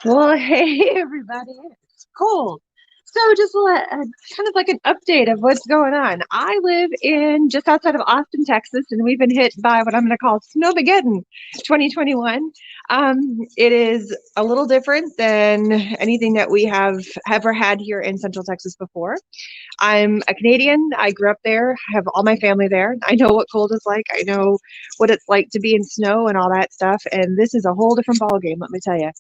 Well, hey everybody, it's cold. So just kind of like an update of what's going on. I live in just outside of Austin, Texas, and we've been hit by what I'm going to call Snowmageddon 2021. It is a little different than anything that we have ever had here in Central Texas before. I'm a Canadian. I grew up there. I have all my family there. I know what cold is like. I know what it's like to be in snow and all that stuff. And this is a whole different ball game, let me tell you.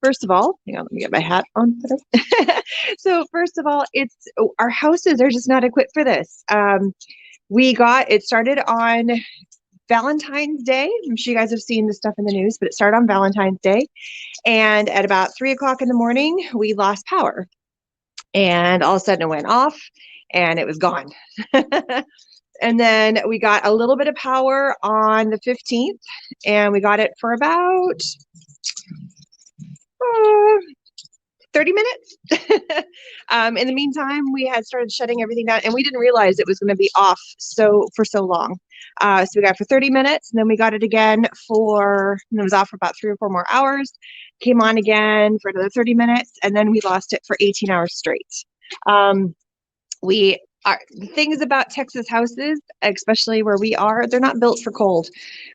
First of all, hang on, let me get my hat on. So first of all, it's our houses are just not equipped for this. We got it started on Valentine's Day. I'm sure you guys have seen this stuff in the news, but it started on Valentine's Day. And at about 3 o'clock in the morning, we lost power. And all of a sudden it went off and it was gone. And then we got a little bit of power on the 15th, and we got it for about 30 minutes. In the meantime, we had started shutting everything down, and we didn't realize it was going to be off for so long. So we got it for 30 minutes, and then we got it again and it was off for about 3 or 4 more hours, came on again for another 30 minutes, and then we lost it for 18 hours straight. The things about Texas houses, especially where we are, they're not built for cold.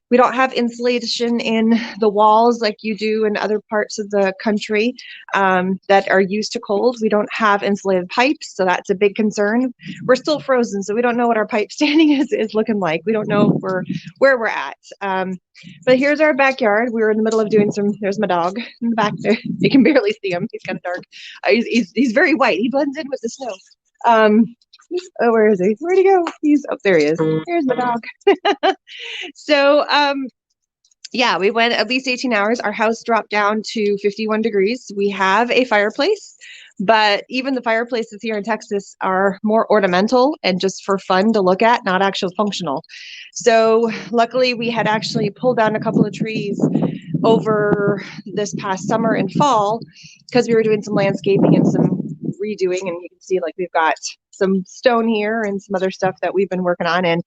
We don't have insulation in the walls like you do in other parts of the country that are used to cold. We don't have insulated pipes, so that's a big concern. We're still frozen, so we don't know what our pipe standing is looking like. We don't know where we're at. But here's our backyard. We were in the middle of doing there's my dog in the back there. You can barely see him. He's kind of dark. He's very white. He blends in with the snow. Oh, where is he? Where'd he go? There he is. Here's my dog. So, yeah, we went at least 18 hours. Our house dropped down to 51 degrees. We have a fireplace, but even the fireplaces here in Texas are more ornamental and just for fun to look at, not actual functional. So luckily we had actually pulled down a couple of trees over this past summer and fall because we were doing some landscaping and some redoing, and you can see like we've got some stone here and some other stuff that we've been working on, and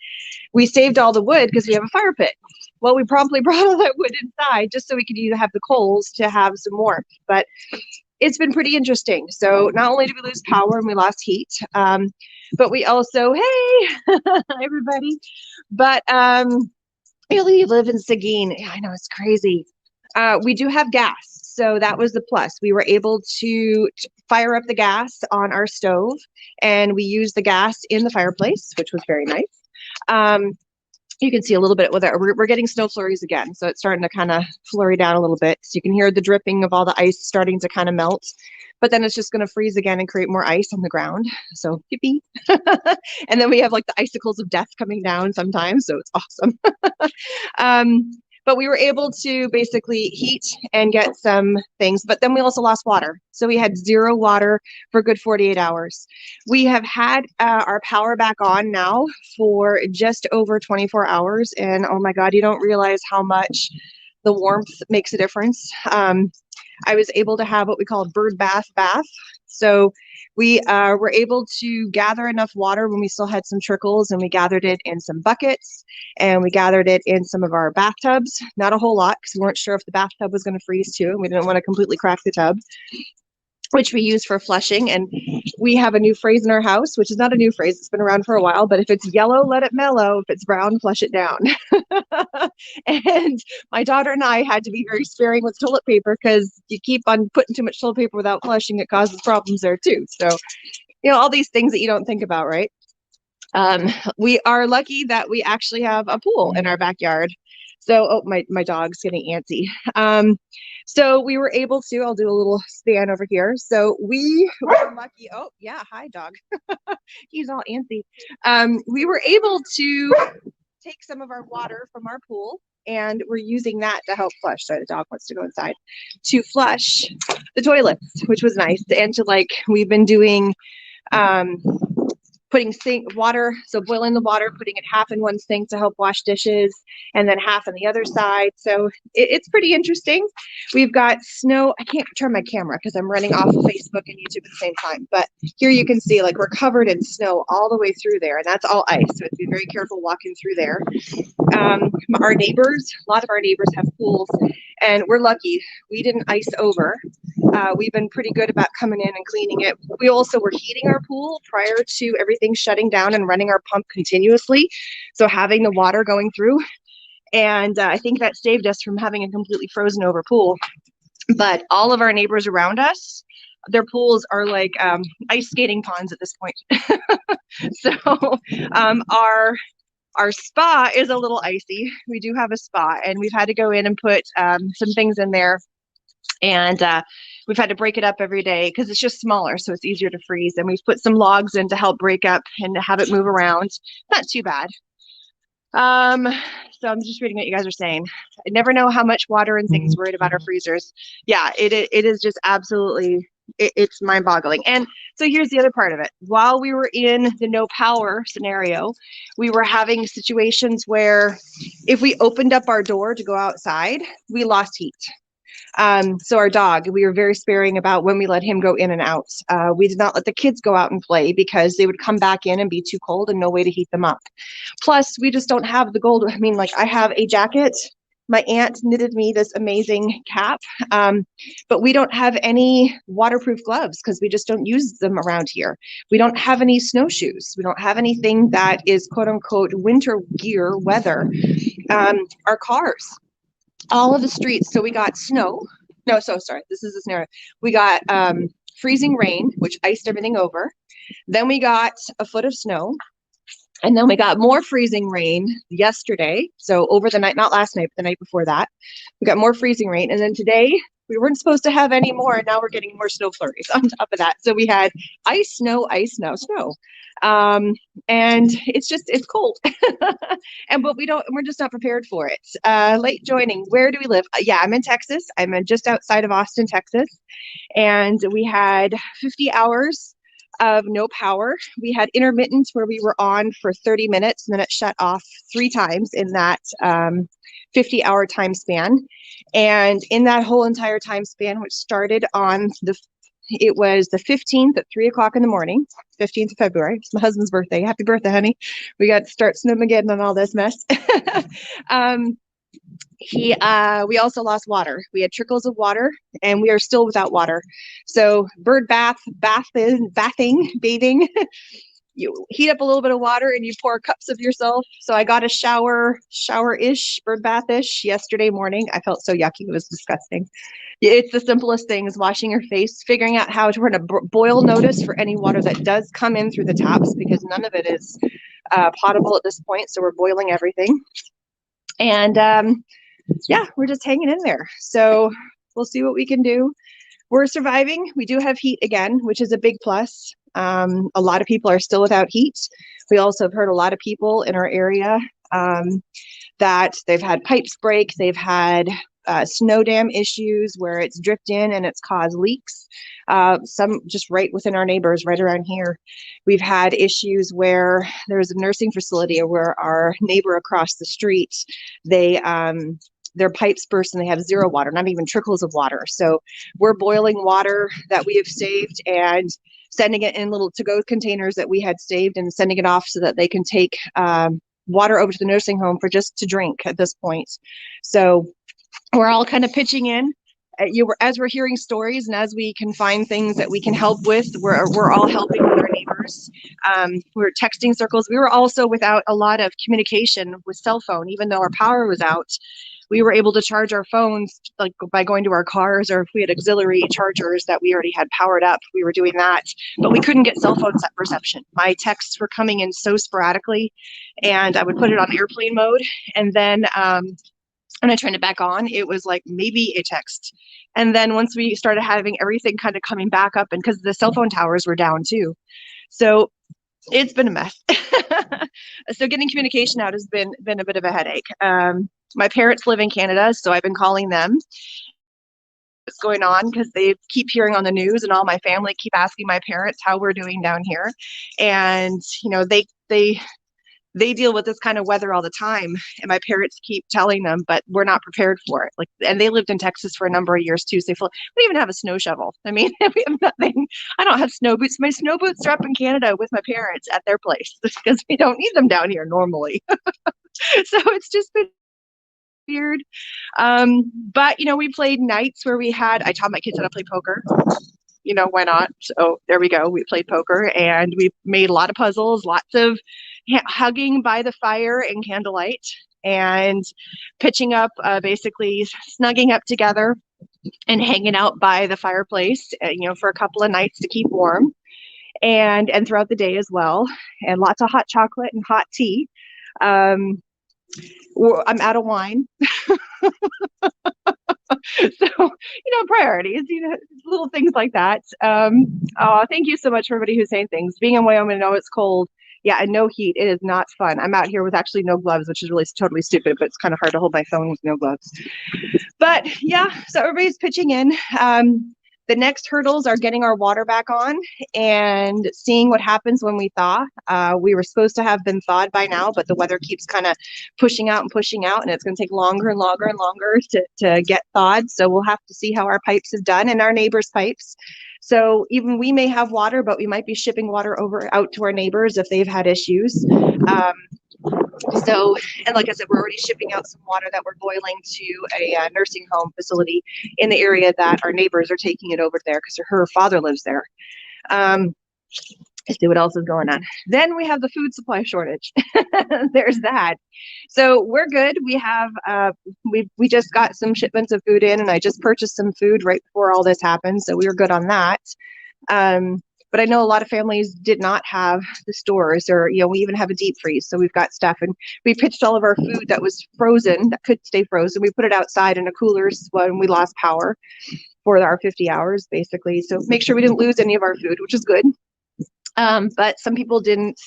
we saved all the wood because we have a fire pit. Well, we promptly brought all that wood inside just so we could either have the coals to have some warmth, but it's been pretty interesting. So not only did we lose power and we lost heat, but we also, hey everybody, but really live in Seguin. I know, it's crazy. We do have gas, so that was the plus. We were able to fire up the gas on our stove, and we used the gas in the fireplace, which was very nice. You can see a little bit with it. We're getting snow flurries again, so it's starting to kind of flurry down a little bit. So you can hear the dripping of all the ice starting to kind of melt, but then it's just going to freeze again and create more ice on the ground. So yippee. And then we have like the icicles of death coming down sometimes, so it's awesome. But we were able to basically heat and get some things, but then we also lost water. So we had zero water for a good 48 hours. We have had our power back on now for just over 24 hours. And oh my God, you don't realize how much the warmth makes a difference. I was able to have what we call a bird bath. So we were able to gather enough water when we still had some trickles, and we gathered it in some buckets, and we gathered it in some of our bathtubs. Not a whole lot because we weren't sure if the bathtub was going to freeze too, and we didn't want to completely crack the tub, which we use for flushing. And we have a new phrase in our house, which is not a new phrase. It's been around for a while, but if it's yellow, let it mellow. If it's brown, flush it down. And my daughter and I had to be very sparing with toilet paper because you keep on putting too much toilet paper without flushing, it causes problems there too. So, all these things that you don't think about, right? We are lucky that we actually have a pool in our backyard. So, oh, my dog's getting antsy. So we were able to, I'll do a little stand over here. So we were lucky. Oh yeah. Hi, dog. He's all antsy. We were able to take some of our water from our pool, and we're using that to help flush. Sorry, the dog wants to go inside to flush the toilets, which was nice. And we've been doing, putting water, so boiling the water, putting it half in one sink to help wash dishes, and then half on the other side. So it's pretty interesting. We've got snow. I can't turn my camera because I'm running off of Facebook and YouTube at the same time. But here you can see we're covered in snow all the way through there, and that's all ice. So be very careful walking through there. Our neighbors, a lot of our neighbors have pools, and we're lucky we didn't ice over. We've been pretty good about coming in and cleaning it. We also were heating our pool prior to everything shutting down and running our pump continuously, so having the water going through, and I think that saved us from having a completely frozen over pool. But all of our neighbors around us, their pools are like ice skating ponds at this point. So our spa is a little icy. We do have a spa, and we've had to go in and put some things in there, and we've had to break it up every day because it's just smaller, so it's easier to freeze. And we've put some logs in to help break up and have it move around. Not too bad. So I'm just reading what you guys are saying. I never know how much water and things worried about our freezers. Yeah, it is just absolutely, it's mind-boggling. And so here's the other part of it. While we were in the no power scenario, we were having situations where if we opened up our door to go outside, we lost heat. So our dog, we were very sparing about when we let him go in and out. We did not let the kids go out and play because they would come back in and be too cold and no way to heat them up. Plus, we just don't have the gold. I mean, like, I have a jacket. My aunt knitted me this amazing cap, but we don't have any waterproof gloves because we just don't use them around here. We don't have any snowshoes. We don't have anything that is quote unquote winter gear weather. Our cars, all of the streets. So we got snow. No, so sorry. This is the scenario. We got freezing rain, which iced everything over. Then we got a foot of snow. And then we got more freezing rain yesterday. So over the night, not last night, but the night before that, we got more freezing rain. And then today we weren't supposed to have any more. And now we're getting more snow flurries on top of that. So we had ice, snow, snow. And it's cold. But we're just not prepared for it. Late joining. Where do we live? Yeah, I'm in Texas. I'm just outside of Austin, Texas. And we had 50 hours of no power. We had intermittent where we were on for 30 minutes and then it shut off 3 times in that 50-hour time span. And in that whole entire time span, which started on it was the 15th at 3 o'clock in the morning, 15th of February. It's my husband's birthday. Happy birthday, honey. We got to start Snowmageddon and all this mess. We also lost water. We had trickles of water and we are still without water. So bird bathing, you heat up a little bit of water and you pour cups of yourself. So I got a shower-ish, bird bath-ish yesterday morning. I felt so yucky. It was disgusting. It's the simplest things, washing your face, figuring out how to run a boil notice for any water that does come in through the taps because none of it is potable at this point. So we're boiling everything. And yeah, we're just hanging in there. So we'll see what we can do. We're surviving. We do have heat again, which is a big plus. A lot of people are still without heat. We also have heard a lot of people in our area that they've had pipes break. They've had snow dam issues where it's dripped in and it's caused leaks. Some just right within our neighbors, right around here. We've had issues where there's a nursing facility where our neighbor across the street, their pipes burst and they have zero water, not even trickles of water. So we're boiling water that we have saved and sending it in little to-go containers that we had saved and sending it off so that they can take water over to the nursing home for just to drink at this point. So we're all kind of pitching in. As we're hearing stories and as we can find things that we can help with, we're all helping with our neighbors. We're texting circles. We were also without a lot of communication with cell phone, even though our power was out. We were able to charge our phones like by going to our cars, or if we had auxiliary chargers that we already had powered up, we were doing that. But we couldn't get cell phone reception. My texts were coming in so sporadically, and I would put it on airplane mode, and then when I turned it back on, it was like maybe a text. And then once we started having everything kind of coming back up, and because the cell phone towers were down too. So it's been a mess. So getting communication out has been a bit of a headache. My parents live in Canada, so I've been calling them. What's going on, because they keep hearing on the news and all my family keep asking my parents how we're doing down here. And, you know, they deal with this kind of weather all the time, and my parents keep telling them, but we're not prepared for it. Like, and they lived in Texas for a number of years too. So we don't even have a snow shovel. I mean, we have nothing. I don't have snow boots. My snow boots are up in Canada with my parents at their place because we don't need them down here normally. So it's just been weird. But we played nights where I taught my kids how to play poker. Why not? So there we go. We played poker and we made a lot of puzzles, lots of hugging by the fire and candlelight and pitching up, basically snugging up together and hanging out by the fireplace, for a couple of nights to keep warm and throughout the day as well. And lots of hot chocolate and hot tea. I'm out of wine. So, priorities, little things like that. Thank you so much for everybody who's saying things. Being in Wyoming, I know it's cold. Yeah, and no heat. It is not fun. I'm out here with actually no gloves, which is really totally stupid, but it's kind of hard to hold my phone with no gloves. But yeah, so everybody's pitching in. The next hurdles are getting our water back on and seeing what happens when we thaw. We were supposed to have been thawed by now, but the weather keeps kind of pushing out, and it's going to take longer and longer and longer to get thawed. So we'll have to see how our pipes have done and our neighbors' pipes. So even we may have water, but we might be shipping water out to our neighbors if they've had issues. And like I said, we're already shipping out some water that we're boiling to a nursing home facility in the area that our neighbors are taking it over there because her father lives there. Let's see what else is going on. Then we have the food supply shortage. There's that. So we're good. We have we just got some shipments of food in, and I just purchased some food right before all this happened. So we were good on that. But I know a lot of families did not have the stores, or we even have a deep freeze. So we've got stuff, and we pitched all of our food that was frozen, that could stay frozen. We put it outside in a coolers when we lost power for our 50 hours, basically. So make sure we didn't lose any of our food, which is good. But some people didn't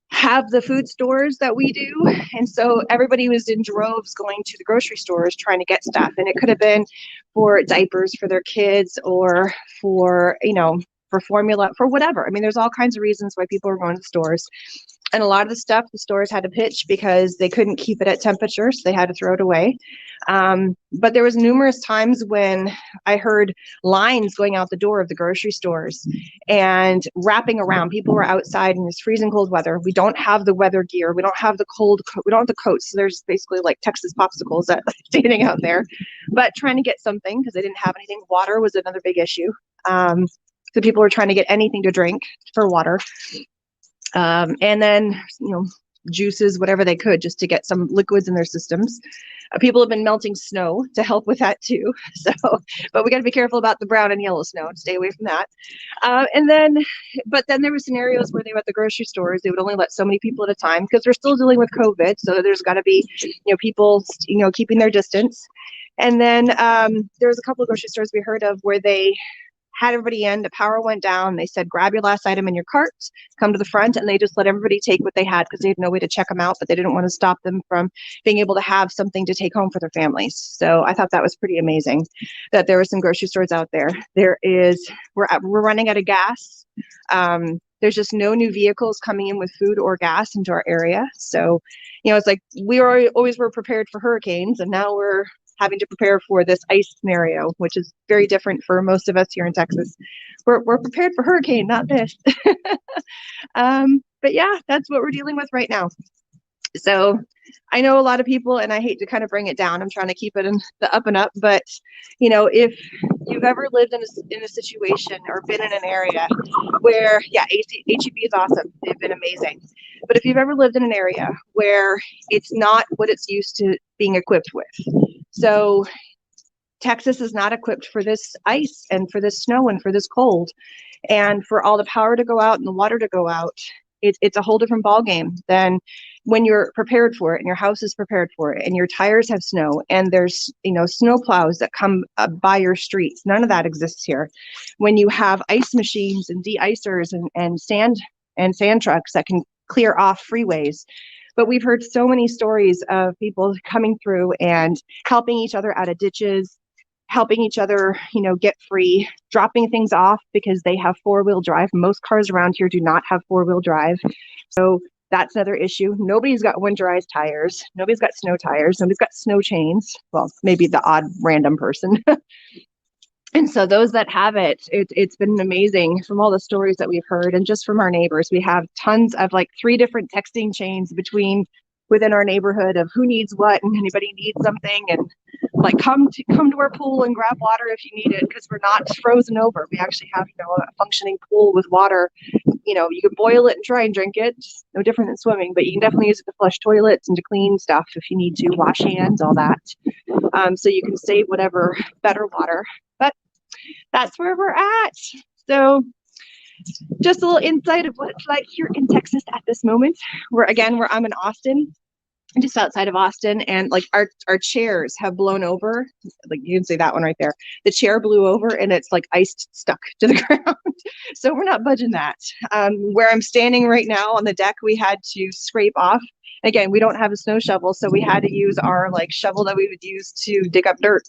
have the food stores that we do. And so everybody was in droves going to the grocery stores trying to get stuff. And it could have been for diapers for their kids, or for, for formula, for whatever. I mean, there's all kinds of reasons why people are going to the stores. And a lot of the stuff the stores had to pitch because they couldn't keep it at temperature, so they had to throw it away. But there was numerous times when I heard lines going out the door of the grocery stores and wrapping around. People were outside in this freezing cold weather. We don't have the weather gear. We don't have the we don't have the coats. So there's basically like Texas popsicles that standing out there, but trying to get something because they didn't have anything. Water was another big issue. So people were trying to get anything to drink for water. And then, juices, whatever they could, just to get some liquids in their systems. People have been melting snow to help with that too. But we got to be careful about the brown and yellow snow and stay away from that. But then there were scenarios where they were at the grocery stores. They would only let so many people at a time because they're still dealing with COVID. So there's got to be, people, keeping their distance. And then there was a couple of grocery stores we heard of where they had everybody in, the power went down. They said, grab your last item in your cart, come to the front, and they just let everybody take what they had because they had no way to check them out, but they didn't want to stop them from being able to have something to take home for their families. So I thought that was pretty amazing that there were some grocery stores out there. We're running out of gas. There's just no new vehicles coming in with food or gas into our area. So, it's like we always were prepared for hurricanes, and now we're having to prepare for this ice scenario, which is very different for most of us here in Texas. We're prepared for hurricane, not this. But yeah, that's what we're dealing with right now. So I know a lot of people, and I hate to kind of bring it down, I'm trying to keep it in the up and up, but if you've ever lived in a situation or been in an area where, HEB is awesome. They've been amazing. But if you've ever lived in an area where it's not what it's used to being equipped with, so Texas is not equipped for this ice and for this snow and for this cold, and for all the power to go out and the water to go out, it's a whole different ballgame than when you're prepared for it and your house is prepared for it and your tires have snow and there's, snow plows that come by your streets. None of that exists here. When you have ice machines and de-icers and sand trucks that can clear off freeways. But we've heard so many stories of people coming through and helping each other out of ditches, helping each other, get free, dropping things off because they have four-wheel drive. Most cars around here do not have four-wheel drive. So that's another issue. Nobody's got winterized tires. Nobody's got snow tires. Nobody's got snow chains. Well, maybe the odd random person. And so those that have it's been amazing from all the stories that we've heard and just from our neighbors. We have tons of 3 different texting chains between within our neighborhood of who needs what and anybody needs something, and like come to our pool and grab water if you need it, because we're not frozen over. We actually have, you know, a functioning pool with water. You know, you can boil it and try and drink it, just no different than swimming, but you can definitely use it to flush toilets and to clean stuff if you need to, wash hands, all that. So you can save whatever better water. But that's where we're at. So just a little insight of what it's like here in Texas at this moment. Where I'm in Austin, just outside of Austin, and like our chairs have blown over. Like you can see that one right there. The chair blew over and it's like iced stuck to the ground. So we're not budging that. Where I'm standing right now on the deck, we had to scrape off. Again, we don't have a snow shovel, so we had to use our like shovel that we would use to dig up dirt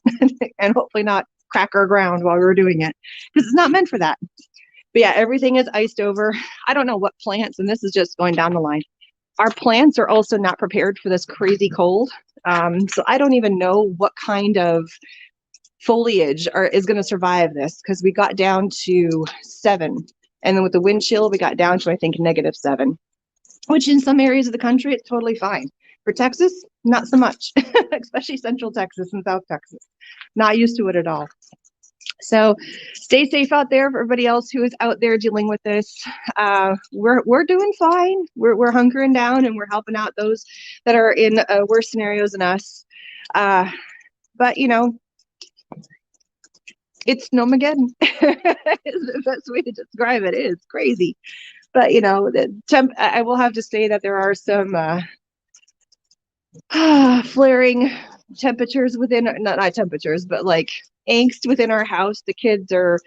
and hopefully not crack our ground while we were doing it, because it's not meant for that. But yeah, everything is iced over. I don't know what plants, and this is just going down the line. Our plants are also not prepared for this crazy cold. So I don't even know what kind of foliage is going to survive this, because we got down to 7. And then with the wind chill, we got down to, I think, -7, which in some areas of the country, it's totally fine. For Texas, not so much, especially Central Texas and South Texas. Not used to it at all. So stay safe out there for everybody else who is out there dealing with this. We're doing fine. We're hunkering down and we're helping out those that are in worse scenarios than us. But you know, it's Snowmageddon is the best way to describe it. It is crazy. But you know, I will have to say that there are some flaring temperatures within, not temperatures, but like angst within our house. The kids are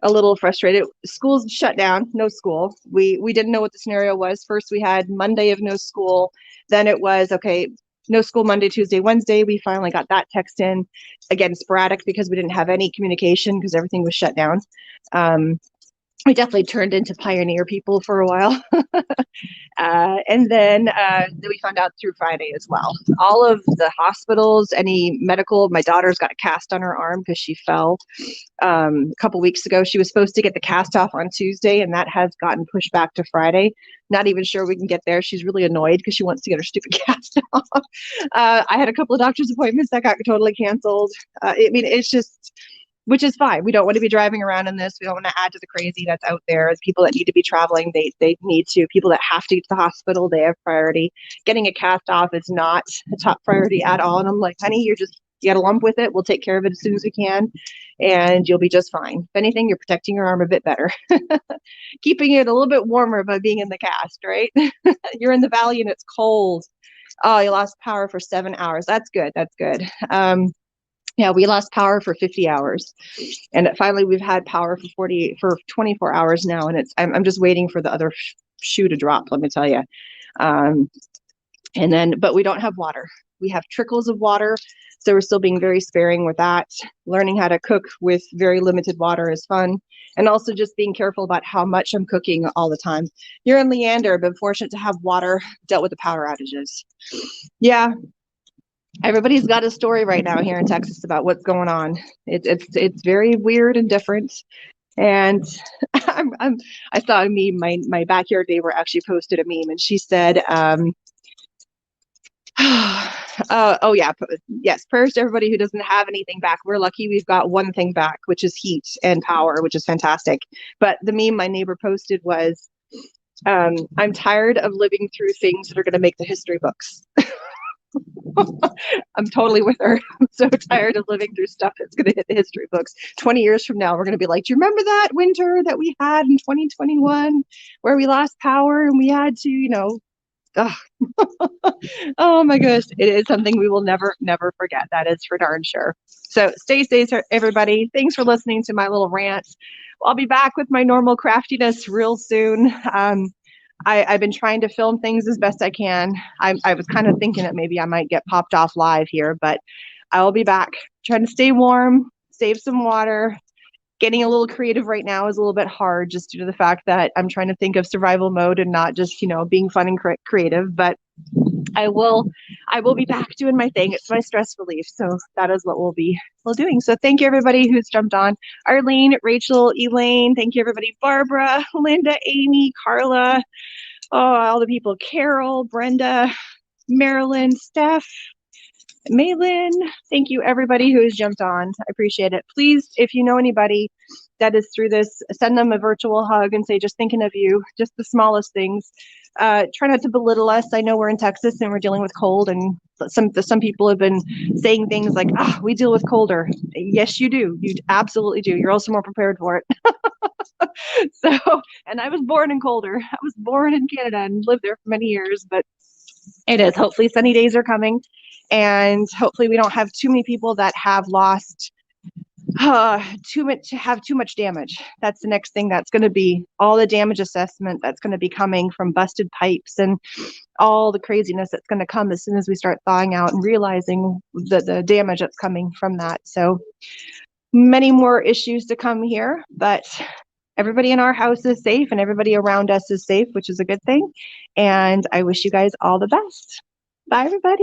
a little frustrated. School's shut down, no school. We didn't know what the scenario was. First we had Monday of no school, then it was okay, no school Monday, Tuesday, Wednesday. We finally got that text in, again sporadic because we didn't have any communication because everything was shut down. We definitely turned into pioneer people for a while. And then we found out through Friday as well. All of the hospitals, any medical, my daughter's got a cast on her arm because she fell a couple weeks ago. She was supposed to get the cast off on Tuesday, and that has gotten pushed back to Friday. Not even sure we can get there. She's really annoyed because she wants to get her stupid cast off. I had a couple of doctor's appointments that got totally canceled. I mean, it's just, which is fine. We don't want to be driving around in this. We don't want to add to the crazy that's out there. The people that need to be traveling, they need to. People that have to get to the hospital, they have priority. Getting a cast off is not a top priority at all. And I'm like, honey, you got a lump with it. We'll take care of it as soon as we can, and you'll be just fine. If anything, you're protecting your arm a bit better. Keeping it a little bit warmer by being in the cast, right? You're in the valley and it's cold. Oh, you lost power for 7 hours. That's good. That's good. Yeah, we lost power for 50 hours, and finally we've had power for 24 hours now, and I'm just waiting for the other shoe to drop, let me tell you. And then, but we don't have water. We have trickles of water, so we're still being very sparing with that. Learning how to cook with very limited water is fun, and also just being careful about how much I'm cooking all the time. Here in Leander, been fortunate to have water, dealt with the power outages. Yeah. Everybody's got a story right now here in Texas about what's going on. It's very weird and different. And I saw a meme. My backyard neighbor actually posted a meme, and she said, "Oh yeah, yes, prayers to everybody who doesn't have anything back. We're lucky we've got one thing back, which is heat and power, which is fantastic." But the meme my neighbor posted was, "I'm tired of living through things that are going to make the history books." I'm totally with her. I'm so tired of living through stuff that's going to hit the history books. 20 years from now, we're going to be like, do you remember that winter that we had in 2021 where we lost power and we had to, you know, oh my goodness. It is something we will never, never forget. That is for darn sure. So stay safe, everybody. Thanks for listening to my little rant. I'll be back with my normal craftiness real soon. I've been trying to film things as best I can. I was kind of thinking that maybe I might get popped off live here, but I will be back. Trying to stay warm, save some water. Getting a little creative right now is a little bit hard just due to the fact that I'm trying to think of survival mode and not just, you know, being fun and creative. But I will be back doing my thing. It's my stress relief. So that is what we'll be doing. So thank you everybody who's jumped on. Arlene, Rachel, Elaine, thank you everybody. Barbara, Linda, Amy, Carla, oh, all the people, Carol, Brenda, Marilyn, Steph, Maylin, thank you everybody who has jumped on. I appreciate it. Please, if you know anybody that is through this, send them a virtual hug and say, just thinking of you, just the smallest things. Try not to belittle us. I know we're in Texas and we're dealing with cold, and some people have been saying things like, we deal with colder. Yes, you do. You absolutely do. You're also more prepared for it. So, and I was born in colder. I was born in Canada and lived there for many years, but it is. Hopefully sunny days are coming, and hopefully we don't have too many people that have lost too much damage. That's the next thing. That's going to be all the damage assessment that's going to be coming from busted pipes and all the craziness that's going to come as soon as we start thawing out and realizing the damage that's coming from that. So many more issues to come here, but everybody in our house is safe and everybody around us is safe, which is a good thing. And I wish you guys all the best. Bye, everybody.